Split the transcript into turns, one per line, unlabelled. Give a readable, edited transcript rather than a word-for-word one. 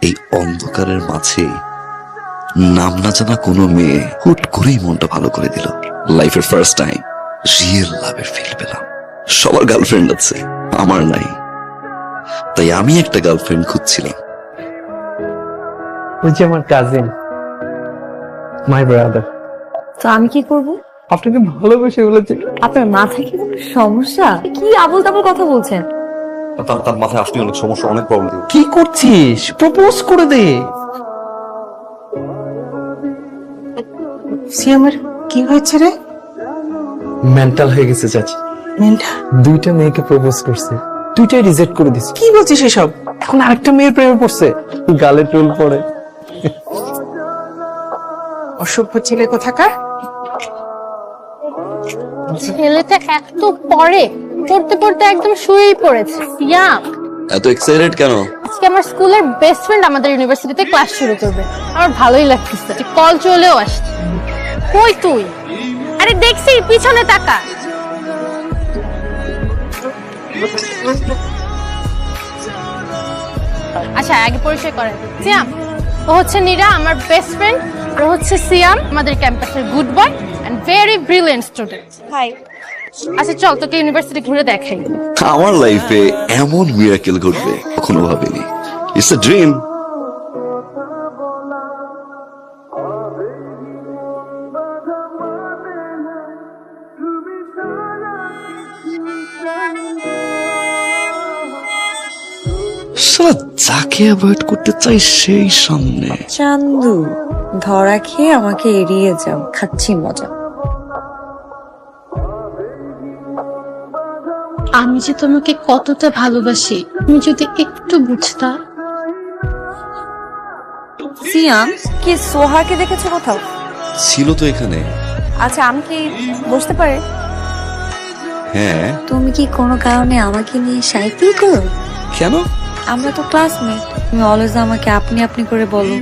এই অন্ধকারের মাঝে নাম না জানা কোনো মেয়ে হুট করেই মনটা ভালো করে দিল। লাইফের ফার্স্ট টাইম রিয়েল লাভের ফিল পেলাম। সবার গার্লফ্রেন্ড আছে, আমার নাই। তাই আমি একটা গার্লফ্রেন্ড খুঁজছিলাম।
ওই যে আমার কাজিন, মাই ব্রাদার।
তো আমি কি করব?
আপনাকে ভালোবেসে বলেছি।
আপনার মাথায় কি কোনো সমস্যা? কি আবল তাবল কথা বলছেন?
তার মাথায় আসলে অনেক সমস্যা, অনেক প্রবলেম।
কি করছিস? প্রপোজ করে দে।
সিয়ামের কি হয়েছে রে?
মেন্টাল হয়ে গেছে চাচি।
মেয়েটা
দুইটা মেয়েকে প্রপোজ করছে, দুইটাই রিজেক্ট করে দিছে।
কি বলছিস এসব?
এখন আরেকটা মেয়ের প্রেমে পড়ছে, গালে টুল পড়ে।
অসভ্য ছেলে কোথাকার।
ছেলেটা এত পড়ে, পড়তে পড়তে একদম শুয়েই পড়েছে। সিয়াম,
এত এক্সাইটেড কেন?
আজকে আমার স্কুলের বেস্ট ফ্রেন্ড আমাদের ইউনিভার্সিটিতে ক্লাস শুরু করবে। আমার ভালোই লাগতেছে, কল চলেও আসছে। কই তুই? আরে দেখছি, পিছনে তাকা। আচ্ছা, আগে পরিচয় করেন। সিয়াম, ও হচ্ছে নীরা, আমার বেস্ট ফ্রেন্ড। আর হচ্ছে সিয়াম, আমাদের ক্যাম্পাসের good boy and very brilliant student. Hi. আচ্ছা চল, তোকে ইউনিভার্সিটি ঘুরে দেখাই।
আমার লাইফে এমন মিরাকেল ঘটবে কখনো ভাবিনি। It's a dream. শালা যাকে অ্যাভয়েড করতে চাই সেই সামনে।
চান্দু, ধরা খেয়ে আমাকে এড়িয়ে যাও, খাচ্ছি মজা।
আমি যে তোমাকে কতটা ভালোবাসি, তুমি যদি একটু বুঝতা।
সিয়াম, কি সোহাকে দেখেছো কোথাও?
ছিল তো এখানে।
আচ্ছা, আমি কি বসতে পারি?
হ্যাঁ।
তুমি কি কোনো কারণে আমাকে নিয়ে শাই ফিল করো?
কেন?
আমরা তো ক্লাসমেট, তুমি অলওয়েজ আমাকে আপনি আপনি করে বলো।